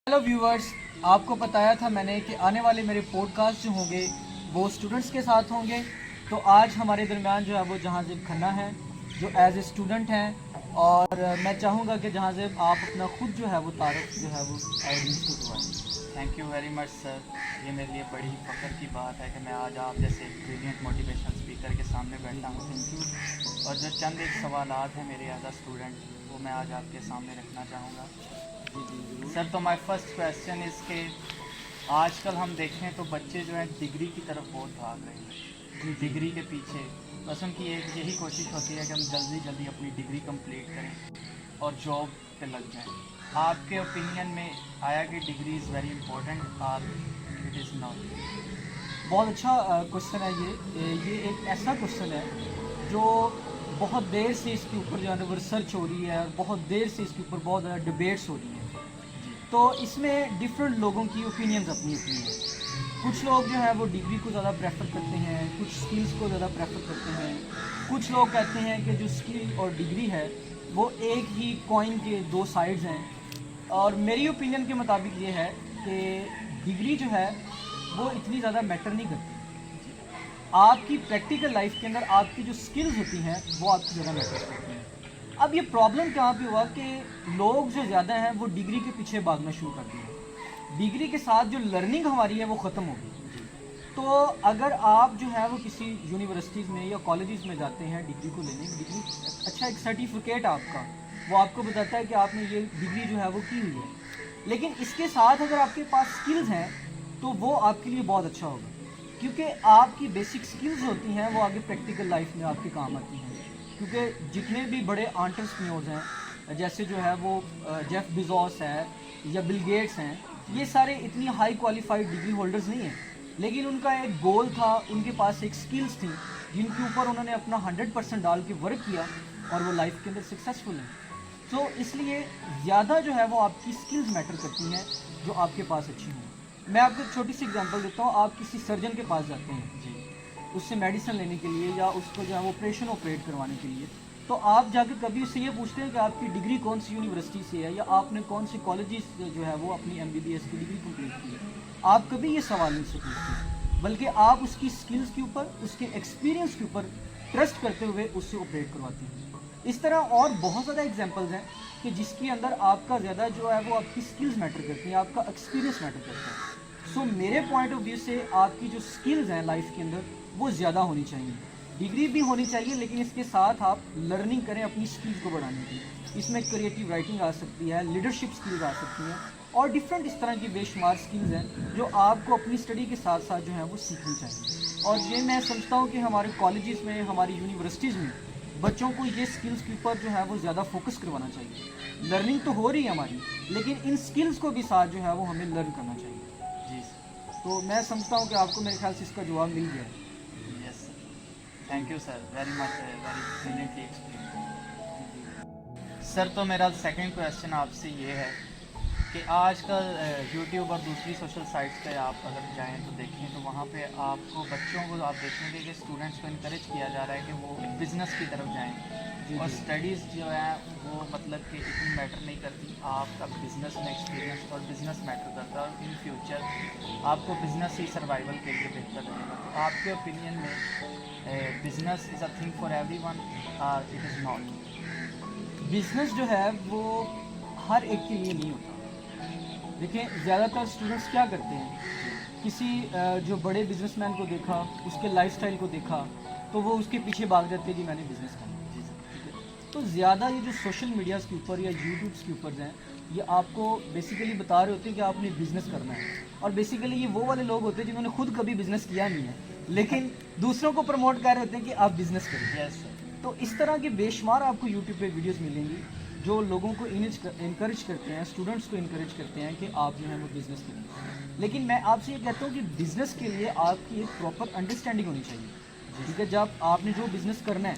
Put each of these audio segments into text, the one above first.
Hello viewers, आपको बताया था मैंने कि आने वाले मेरे पॉडकास्ट जो होंगे वो स्टूडेंट्स के साथ होंगे। तो आज हमारे दरमियान जो है वो जहांज़ेब खन्ना है जो एज ए स्टूडेंट हैं, और मैं चाहूँगा कि जहांज़ेब आप अपना ख़ुद जो है वो तारुफ जो है वो ऑडियंस को करवाएं। Thank you very much sir. ये मेरे लिए बड़ी फ़ख्र की बात है कि मैं आज आप जैसे एक ब्रिलियंट मोटिवेशनल स्पीकर के सामने बैठा हूँ। Thank you. और जो चंद एक सवालात हैं मेरे एज अ स्टूडेंट, वो मैं आज आपके सामने रखना चाहूँगा। सर, तो माय फर्स्ट क्वेश्चन इज़ कि आजकल हम देखें तो बच्चे जो हैं डिग्री की तरफ बहुत भाग रहे हैं, डिग्री के पीछे। बस उनकी एक यही कोशिश होती है कि हम जल्दी जल्दी अपनी डिग्री कंप्लीट करें और जॉब पे लग जाएं। आपके ओपिनियन में आया कि डिग्री इज़ वेरी इंपॉर्टेंट और इट इज़ नॉट? बहुत अच्छा क्वेश्चन है ये एक ऐसा क्वेश्चन है जो बहुत देर से इसके ऊपर जो है ना वो रिसर्च हो रही है और बहुत देर से इसके ऊपर बहुत ज़्यादा डिबेट्स हो रही हैं। तो इसमें डिफरेंट लोगों की ओपिनियंस अपनी अपनी हैं। कुछ लोग जो है वो डिग्री को ज़्यादा प्रेफर करते हैं, कुछ स्किल्स को ज़्यादा प्रेफर करते हैं। कुछ लोग कहते हैं कि जो स्किल और डिग्री है वो एक ही कॉइन के दो साइड्स हैं। और मेरी ओपिनियन के मुताबिक ये है कि डिग्री जो है वो इतनी ज़्यादा मैटर नहीं करती। आपकी प्रैक्टिकल लाइफ के अंदर आपकी जो स्किल्स होती हैं वो आपकी ज़्यादा मैटर करती हैं। अब ये प्रॉब्लम कहाँ पे हुआ कि लोग जो ज़्यादा हैं वो डिग्री के पीछे भागना शुरू कर दिए। डिग्री के साथ जो लर्निंग हमारी है वो ख़त्म हो गई। तो अगर आप जो है वो किसी यूनिवर्सिटीज़ में या कॉलेजेस में जाते हैं डिग्री को लेने, डिग्री अच्छा एक सर्टिफिकेट आपका वो आपको बताता है कि आपने ये डिग्री जो है वो की हुई है। लेकिन इसके साथ अगर आपके पास स्किल्स हैं तो वो आपके लिए बहुत अच्छा होगा, क्योंकि आपकी बेसिक स्किल्स होती हैं वो आगे प्रैक्टिकल लाइफ में आपके काम आती हैं। क्योंकि जितने भी बड़े एंटरप्रेन्योर्स हैं, जैसे जो है वो जेफ बेजोस है या बिल गेट्स हैं, ये सारे इतनी हाई क्वालिफाइड डिग्री होल्डर्स नहीं हैं, लेकिन उनका एक गोल था, उनके पास एक स्किल्स थी जिनके ऊपर उन्होंने अपना 100% डाल के वर्क किया और वो लाइफ के अंदर सक्सेसफुल हैं। तो इसलिए ज़्यादा जो है वो आपकी स्किल्स मैटर करती हैं जो आपके पास अच्छी हों। मैं आपको एक छोटी सी एग्जांपल देता हूँ। आप किसी सर्जन के पास जाते हैं जी। उससे मेडिसिन लेने के लिए या उसको जो है वो ऑपरेशन ऑपरेट करवाने के लिए, तो आप जाके कभी उससे ये पूछते हैं कि आपकी डिग्री कौन सी यूनिवर्सिटी से है या आपने कौन सी कॉलेजेस जो है वो अपनी MBBS की डिग्री कंप्लीट की है। आप कभी ये सवाल नहीं से पूछते, बल्कि आप उसकी स्किल्स के ऊपर, उसके एक्सपीरियंस के ऊपर ट्रस्ट करते हुए उससे ऑपरेट करवाते हैं। इस तरह और बहुत ज़्यादा एग्जाम्पल्स हैं कि जिसके अंदर आपका ज़्यादा जो है वो आपकी स्किल्स मैटर करती हैं, आपका एक्सपीरियंस मैटर करता है। सो मेरे पॉइंट ऑफ व्यू से आपकी जो स्किल्स हैं लाइफ के अंदर वो ज़्यादा होनी चाहिए। डिग्री भी होनी चाहिए, लेकिन इसके साथ आप लर्निंग करें अपनी स्किल्स को बढ़ाने की। इसमें क्रिएटिव राइटिंग आ सकती है, लीडरशिप स्किल्स आ सकती हैं और डिफरेंट इस तरह की बेशुमार स्किल्स हैं जो आपको अपनी स्टडी के साथ साथ जो है वो सीखनी चाहिए। और ये मैं समझता हूँ कि हमारे कॉलेजेस में, हमारी यूनिवर्सिटीज़ में बच्चों को ये स्किल्स के ऊपर जो है वो ज़्यादा फोकस करवाना चाहिए। लर्निंग तो हो रही है हमारी, लेकिन इन स्किल्स को भी साथ जो है वो हमें लर्न करना चाहिए। जी सर। तो मैं समझता हूँ कि आपको मेरे ख्याल से इसका जवाब मिल गया है। Yes sir, thank you sir very much, very brilliantly explain. Sir, तो मेरा सेकंड क्वेश्चन आपसे ये है कि आजकल यूट्यूब और दूसरी सोशल साइट्स पे आप अगर जाएं तो देखें तो वहाँ पे आपको बच्चों को आप देखेंगे कि स्टूडेंट्स को इनकरेज किया जा रहा है कि वो बिज़नेस की तरफ जाएं और स्टडीज़ जो है वो मतलब कि इतनी मैटर नहीं करती। आपका बिज़नेस में एक्सपीरियंस और बिज़नेस मैटर करता है और इन फ्यूचर आपको बिज़नेस ही सर्वाइवल के लिए बेहतर रहेगा। तो आपके ओपिनियन में business is a thing for everyone और इट इज़ नॉट? बिज़नेस जो है वो हर एक के लिए नहीं होता। देखिए, ज़्यादातर स्टूडेंट्स क्या करते हैं, किसी जो बड़े बिजनेसमैन को देखा, उसके लाइफस्टाइल को देखा, तो वो उसके पीछे भाग जाते हैं कि मैंने बिज़नेस करना है। ठीक है। तो ज़्यादा ये जो सोशल मीडियाज़ के ऊपर या यूट्यूब्स के ऊपर हैं, ये आपको बेसिकली बता रहे होते हैं कि आपने बिज़नेस करना है। और बेसिकली ये वो वाले लोग होते हैं जिन्होंने खुद कभी बिज़नेस किया नहीं है, लेकिन दूसरों को प्रमोट कर रहे होते हैं कि आप बिज़नेस करें। Yes sir. तो इस तरह के बेशुमार आपको यूट्यूब पे वीडियोस मिलेंगी जो लोगों को इनकरेज करते हैं, स्टूडेंट्स को इनकरेज करते हैं कि आप जो है वो बिज़नेस करें। लेकिन मैं आपसे ये कहता हूँ कि बिज़नेस के लिए आपकी एक प्रॉपर अंडरस्टैंडिंग होनी चाहिए। ठीक है, जब आपने जो बिज़नेस करना है,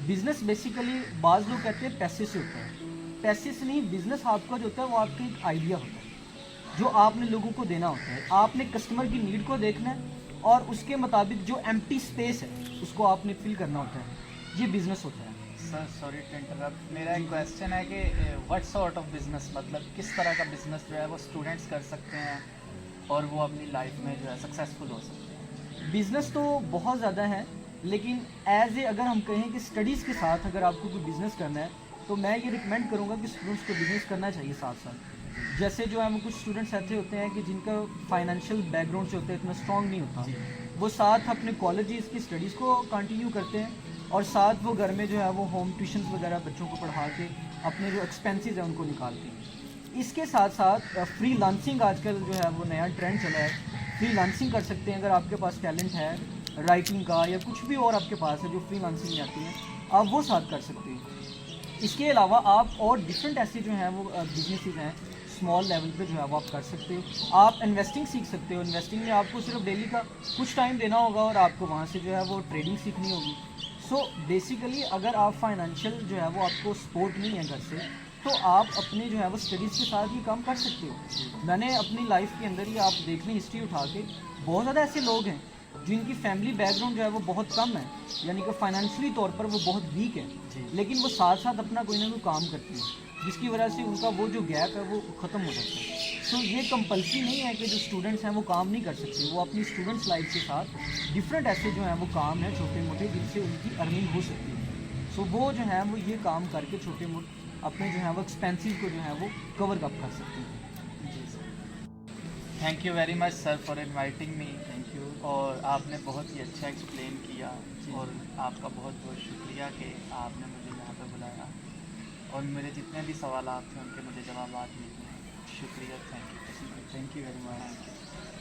बिज़नेस बेसिकली बाज़ लोग कहते हैं पैसे से होता है। पैसे से नहीं, बिज़नेस आपका जो होता है वो आपका एक आइडिया होता है जो आपने लोगों को देना होता है। आपने कस्टमर की नीड को देखना है और उसके मुताबिक जो एम्प्टी स्पेस है उसको आपने फिल करना होता है। ये बिज़नेस होता है। सर सॉरी टू इंटरप्ट, मेरा एक क्वेश्चन है कि व्हाट सॉर्ट ऑफ बिजनेस, मतलब किस तरह का बिजनेस जो है वो स्टूडेंट्स कर सकते हैं और वो अपनी लाइफ में जो है सक्सेसफुल हो सकते हैं? बिज़नेस तो बहुत ज़्यादा है, लेकिन एज ए अगर हम कहें कि स्टडीज़ के साथ अगर आपको कोई बिज़नेस करना है तो मैं ये रिकमेंड करूँगा कि स्टूडेंट्स को बिज़नेस करना चाहिए साथ साथ। जैसे जो है वो कुछ स्टूडेंट्स ऐसे होते हैं कि जिनका फाइनेंशियल बैकग्राउंड जो होता है इतना स्ट्रॉन्ग नहीं होता, वो साथ अपने कॉलेजेस की स्टडीज़ को कंटिन्यू करते हैं और साथ वो घर में जो है वो होम ट्यूशन्स वगैरह बच्चों को पढ़ा के अपने जो एक्सपेंसेस हैं उनको निकालते हैं। इसके साथ साथ फ्री लांसिंग आजकल जो है वो नया ट्रेंड चला है, फ्री लांसिंग कर सकते हैं। अगर आपके पास टैलेंट है राइटिंग का या कुछ भी और आपके पास है जो फ्री लांसिंग में आती है, आप वो साथ कर सकते हैं। इसके अलावा आप और डिफरेंट ऐसे जो हैं वो बिजनेसेस हैं स्मॉल लेवल पे जो है वो आप कर सकते हो। आप इन्वेस्टिंग सीख सकते हो। इन्वेस्टिंग में आपको सिर्फ डेली का कुछ टाइम देना होगा और आपको वहाँ से जो है वो ट्रेडिंग सीखनी होगी। सो बेसिकली अगर आप फाइनेंशियल जो है वो आपको सपोर्ट नहीं है घर से, तो आप अपने जो है वो स्टडीज़ के साथ ही काम कर सकते हो। मैंने अपनी लाइफ के अंदर ही आप देख लें हिस्ट्री उठा के, बहुत ज़्यादा ऐसे लोग हैं जिनकी फैमिली बैकग्राउंड जो है वो बहुत कम है, यानी कि फाइनेंशियली तौर पर वो बहुत वीक है, लेकिन वो साथ साथ अपना कोई ना कोई काम करती है जिसकी वजह से उनका वो जो गैप है वो ख़त्म हो जाता है। तो ये कंपल्सरी नहीं है कि जो स्टूडेंट्स हैं वो काम नहीं कर सकते, वो अपनी स्टूडेंट्स लाइफ के साथ डिफरेंट ऐसे जो हैं वो काम हैं छोटे मोटे जिनसे उनकी अर्निंग हो सकती है। सो वो जो है वो ये काम करके छोटे मोटे अपने जो है वो एक्सपेंसेस को जो है वो कवर अप कर सकते हैं। जी sir, thank you very much sir for inviting me. Thank you. और आपने बहुत ही अच्छा एक्सप्लेन किया और आपका बहुत बहुत शुक्रिया कि आपने मुझे यहाँ पे बुलाया और मेरे जितने भी सवाल थे उनके मुझे जवाब मिले। शुक्रिया, थैंक यू वेरी मच।